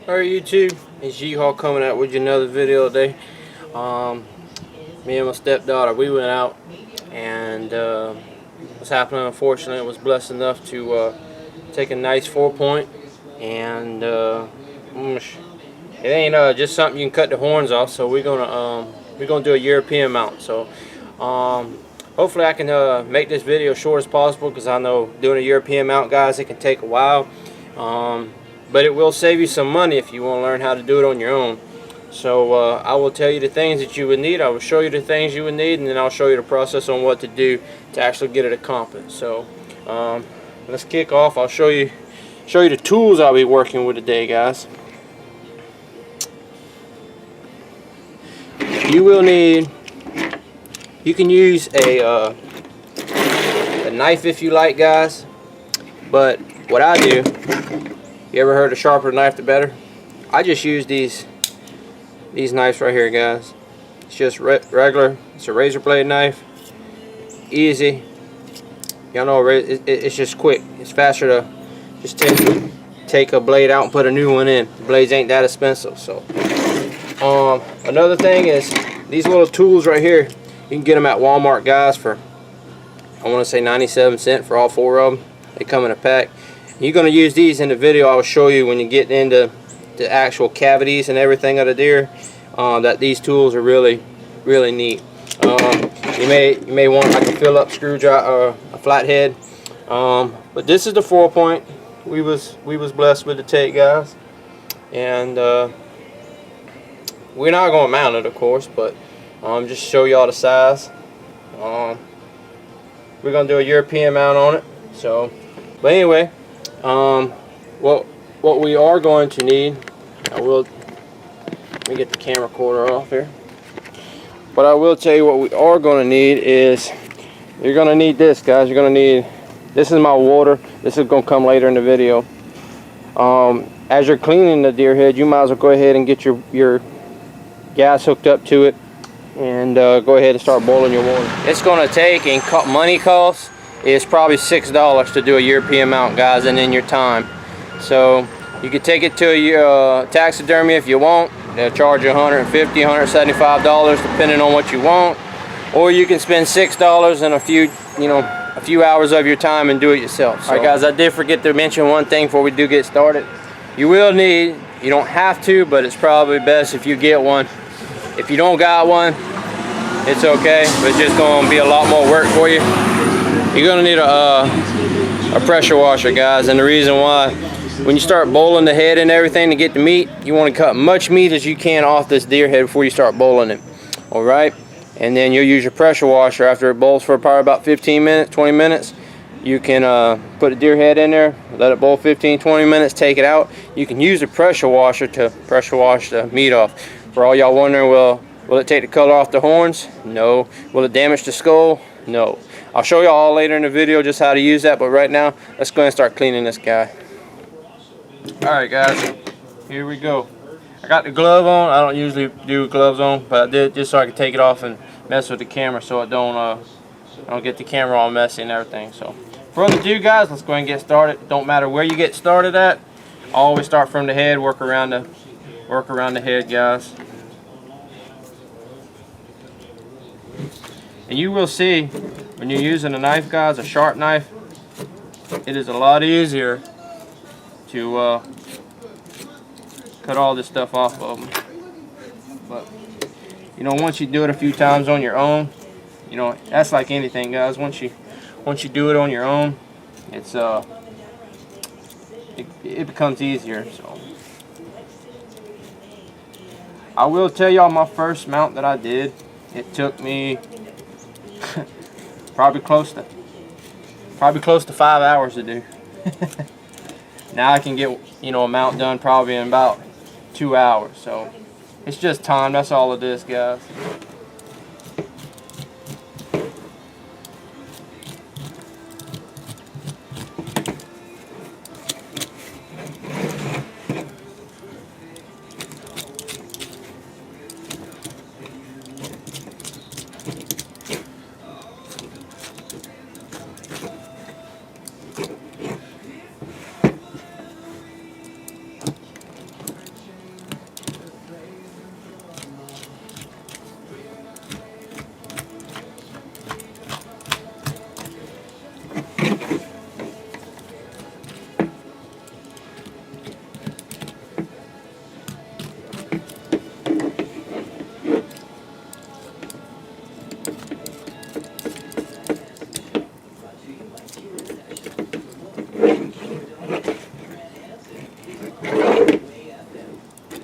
Alright YouTube, it's Yeehaw coming out with you another video today. Me and my stepdaughter, we went out and what's happening, unfortunately, was blessed enough to take a nice 4-point, and it ain't just something you can cut the horns off, so we're gonna do a European mount. So hopefully I can make this video short as possible, because I know doing a European mount, guys, it can take a while. But it will save you some money if you want to learn how to do it on your own. So I will tell you the things that you would need. I will show you the things you would need, and then I'll show you the process on what to do to actually get it accomplished. So let's kick off. I'll show you the tools I'll be working with today, guys. You will need. You can use a knife if you like, guys. But what I do. You ever heard the sharper the knife the better? I just use these knives right here, guys. It's just regular. It's a razor blade knife. Easy. Y'all know it's just quick. It's faster to just take a blade out and put a new one in. The blades ain't that expensive. So another thing is these little tools right here. You can get them at Walmart, guys, for I want to say 97 cents for all 4 of them. They come in a pack. You're going to use these in the video. I will show you when you get into the actual cavities and everything of the deer, that these tools are really neat. You may want like a fill-up screwdriver, a flathead, but this is the 4-point we was blessed with to take, guys. And we're not going to mount it, of course, but just show y'all the size. We're going to do a European mount on it. So, but anyway. What we are going to need, let me get the camera corder off here. But I will tell you what we are going to need is, you're going to need this, guys. You're going to need, this is my water. This is going to come later in the video. As you're cleaning the deer head, you might as well go ahead and get your gas hooked up to it, and go ahead and start boiling your water. It's going to take, and money costs, is probably $6 to do a European mount, guys, and in your time. So you could take it to a taxidermy if you want. They'll charge you $150, $175 depending on what you want, or you can spend $6 and a few hours of your time and do it yourself. So, all right, guys, I did forget to mention one thing before we do get started. You will need, you don't have to, but it's probably best if you get one. If you don't got one, it's okay, but it's just going to be a lot more work for you. You're going to need a pressure washer, guys, and the reason why, when you start boiling the head and everything to get the meat, you want to cut much meat as you can off this deer head before you start boiling it. Alright? And then you'll use your pressure washer after it boils for probably about 15 minutes, 20 minutes. You can put a deer head in there, let it boil 15, 20 minutes, take it out. You can use a pressure washer to pressure wash the meat off. For all y'all wondering, will it take the color off the horns? No. Will it damage the skull? No. I'll show you all later in the video just how to use that, but right now, let's go ahead and start cleaning this guy. Alright, guys, here we go. I got the glove on. I don't usually do gloves on, but I did just so I could take it off and mess with the camera so I don't get the camera all messy and everything. So, further ado, guys, let's go ahead and get started. Don't matter where you get started at. Always start from the head, work around the head, guys. And you will see, when you're using a knife, guys, a sharp knife, it is a lot easier to cut all this stuff off of them. But, once you do it a few times on your own, that's like anything, guys. Once you do it on your own, it's it becomes easier. So, I will tell y'all my first mount that I did, it took me probably close to 5 hours to do. Now I can get a mount done probably in about 2 hours. So it's just time. That's all it is, guys.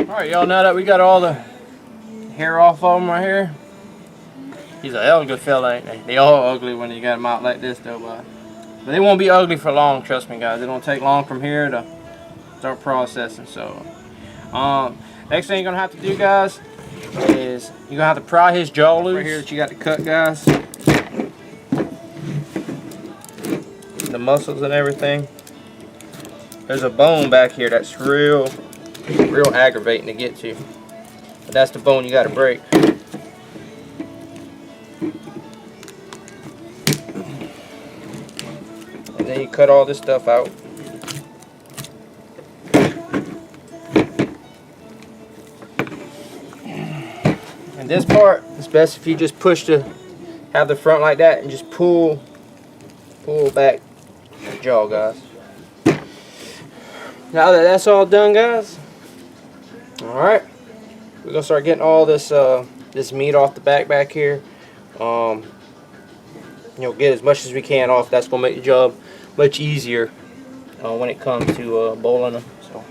Alright, y'all, now that we got all the hair off of them right here, he's a hell of a good fella, ain't they? They all ugly when you got them out like this, though, but they won't be ugly for long, trust me, guys. It don't take long from here to start processing. So, next thing you're gonna have to do, guys, is you're gonna have to pry his jaw loose right here that you got to cut, guys. The muscles and everything. There's a bone back here that's real aggravating to get to. But that's the bone you got to break. And then you cut all this stuff out. And this part, it's best if you just have the front like that and just pull back the jaw, guys. Now that that's all done, guys, alright, we're gonna start getting all this this meat off the back here. You know, get as much as we can off. That's gonna make the job much easier when it comes to boiling them. So,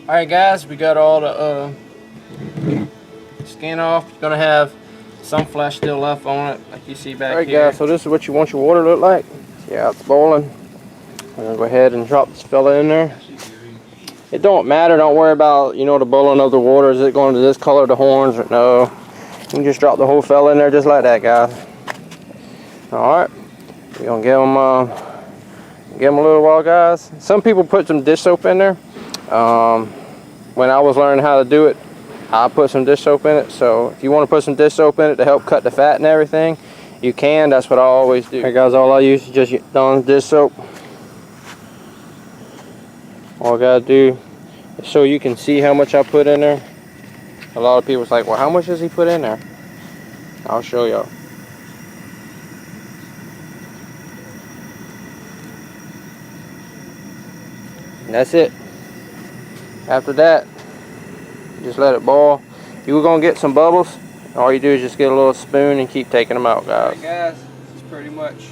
alright, guys, we got all the skin off. You're gonna have some flesh still left on it, like you see back here. Alright, guys, so this is what you want your water to look like. See how it's boiling. I'm gonna go ahead and drop this fella in there. It don't matter, don't worry about, you know, the boiling of the water. Is it going to discolor the horns or no? You can just drop the whole fella in there just like that, guys. Alright, we're gonna give them a little while, guys. Some people put some dish soap in there. When I was learning how to do it, I put some dish soap in it. So if you want to put some dish soap in it to help cut the fat and everything, you can. That's what I always do. Hey guys, all I use is just Dawn's dish soap. All I gotta do is so you can see how much I put in there. A lot of people's like, well, how much does he put in there? I'll show y'all. And that's it. After that, just let it boil. If you were gonna get some bubbles, all you do is just get a little spoon and keep taking them out, guys. Alright, guys, it's pretty much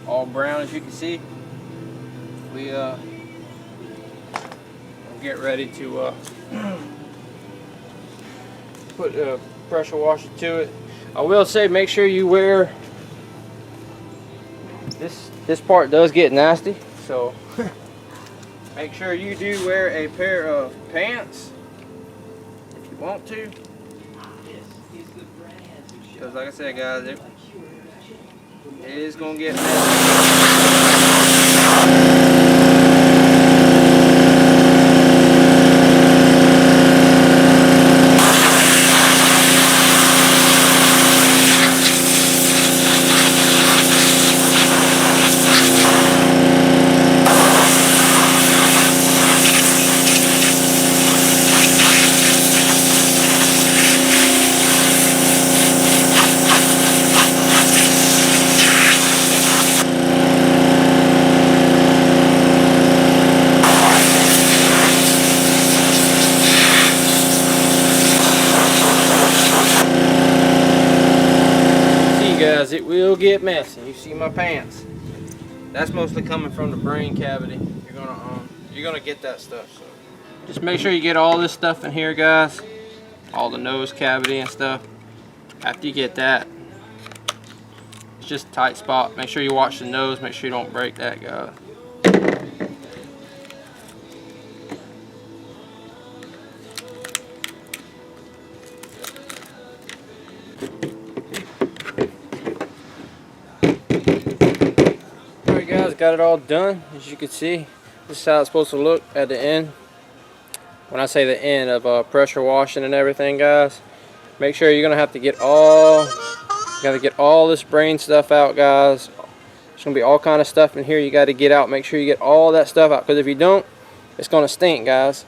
all brown, as you can see. We get ready to put a pressure washer to it. I will say, make sure you wear this part does get nasty, so make sure you do wear a pair of pants if you want to, because like I said, guys, it is gonna get messy. Guys, it will get messy. You see my pants. That's mostly coming from the brain cavity. You're gonna get that stuff. So just make sure you get all this stuff in here, guys. All the nose cavity and stuff. After you get that, it's just a tight spot. Make sure you watch the nose. Make sure you don't break that, guys. Got it all done. As you can see, this is how it's supposed to look at the end. When I say the end of pressure washing and everything, guys, make sure you're gonna have to get all this brain stuff out, guys. There's gonna be all kind of stuff in here you got to get out. Make sure you get all that stuff out, because if you don't, it's gonna stink, guys.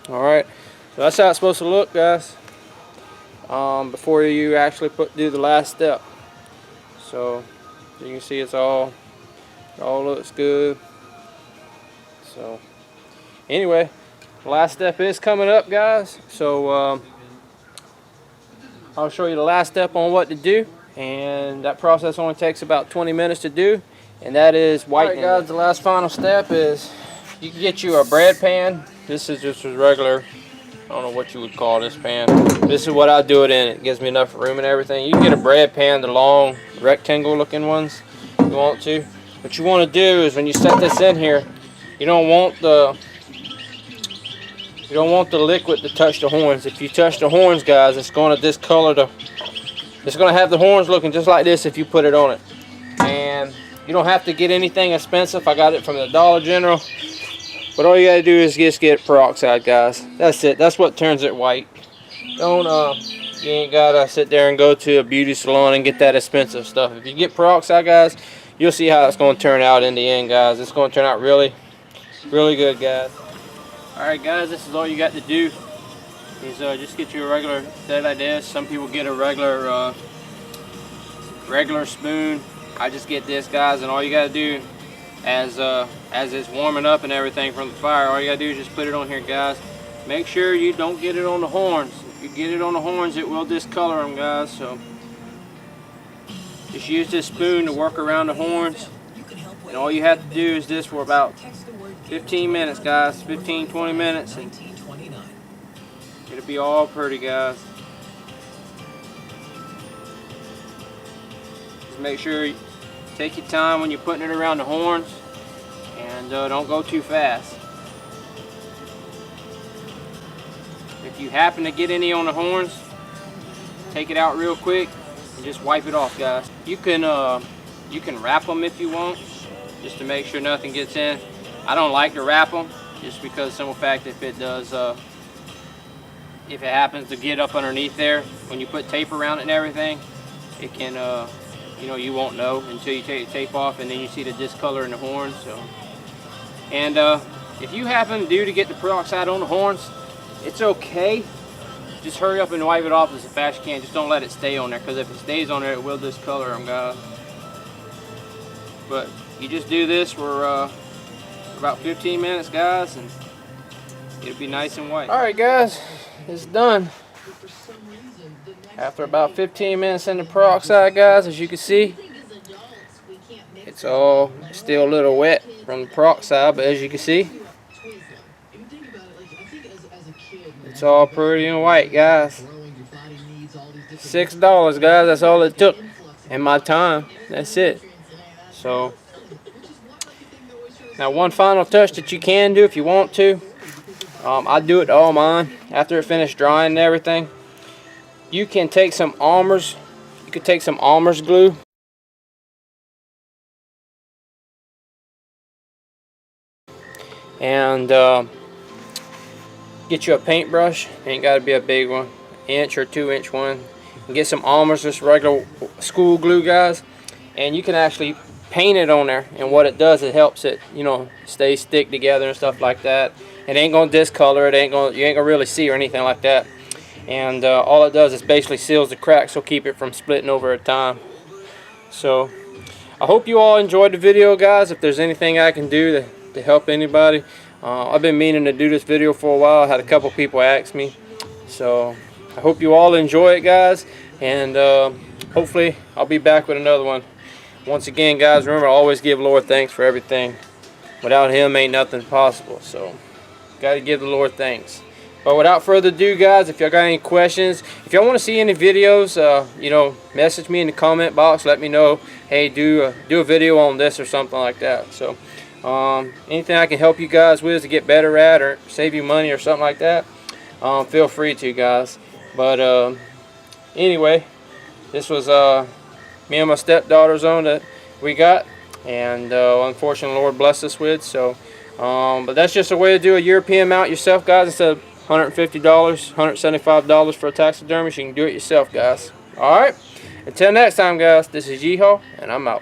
All right, so that's how it's supposed to look, guys. Before you actually do the last step. So you can see it all looks good. So anyway, the last step is coming up, guys. So I'll show you the last step on what to do, and that process only takes about 20 minutes to do. and that is whitening. Alright guys, the last final step is you can get you a bread pan. This is just a regular, I don't know what you would call this pan. This is what I do it in. It gives me enough room and everything. You can get a bread pan, the long rectangle looking ones if you want to. What you want to do is when you set this in here, you don't want the liquid to touch the horns. If you touch the horns, guys, it's going to discolor the. It's going to have the horns looking just like this if you put it on it. And you don't have to get anything expensive. I got it from the Dollar General. But all you got to do is just get peroxide, guys. That's it. That's what turns it white. Don't you ain't gotta sit there and go to a beauty salon and get that expensive stuff. If you get peroxide, guys, you'll see how it's going to turn out in the end, guys. It's going to turn out really, really good, guys. Alright guys, this is all you got to do is just get you a regular set like this. Some people get a regular spoon. I just get this, guys, and all you got to do as it's warming up and everything from the fire, all you got to do is just put it on here, guys. Make sure you don't get it on the horns. If you get it on the horns, it will discolor them, guys. So just use this spoon to work around the horns, and all you have to do is this for about 15 minutes, guys. 15-20 minutes, and it'll be all pretty, guys. Just make sure you take your time when you're putting it around the horns, and don't go too fast. If you happen to get any on the horns, take it out real quick and just wipe it off, guys. You can wrap them if you want, just to make sure nothing gets in. I don't like to wrap them, just because simple fact, if it happens to get up underneath there, when you put tape around it and everything, it can, you know, you won't know until you take the tape off, and then you see the discolor in the horns. So, and if you happen to get the peroxide on the horns, it's okay. Just hurry up and wipe it off as fast as you can. Just don't let it stay on there, because if it stays on there, it will discolor them, guys. But you just do this for about 15 minutes, guys, and it'll be nice and white. Alright guys, it's done. After about 15 minutes in the peroxide, guys, as you can see, it's all still a little wet from the peroxide, but as you can see, it's all pretty and white, guys. $6, guys, that's all it took in my time. That's it. So now, one final touch that you can do if you want to, I do it to all mine after it finished drying and everything. You can take some Almer's, glue, and get you a paintbrush. Ain't got to be a big one, inch or 2-inch one. And get some Almer's, just regular school glue, guys, and you can actually paint it on there, and what it does, it helps it, you know, stick together and stuff like that. It ain't gonna discolor it, you ain't gonna really see or anything like that. And all it does is basically seals the cracks, so keep it from splitting over at time. So I hope you all enjoyed the video, guys. If there's anything I can do to help anybody, I've been meaning to do this video for a while. I had a couple people ask me, so I hope you all enjoy it, guys, and hopefully I'll be back with another one. Once again, guys, remember, always give the Lord thanks for everything. Without Him, ain't nothing possible. So, got to give the Lord thanks. But without further ado, guys, if y'all got any questions, if y'all want to see any videos, you know, message me in the comment box. Let me know, hey, do a video on this or something like that. So, anything I can help you guys with to get better at, or save you money or something like that, feel free to, guys. But anyway, this was me and my stepdaughter's own that we got, and unfortunately the Lord blessed us with. So but that's just a way to do a European mount yourself, guys. Instead of $150, $175 for a taxidermist, you can do it yourself, guys. Alright, until next time, guys, this is Yeehaw, and I'm out.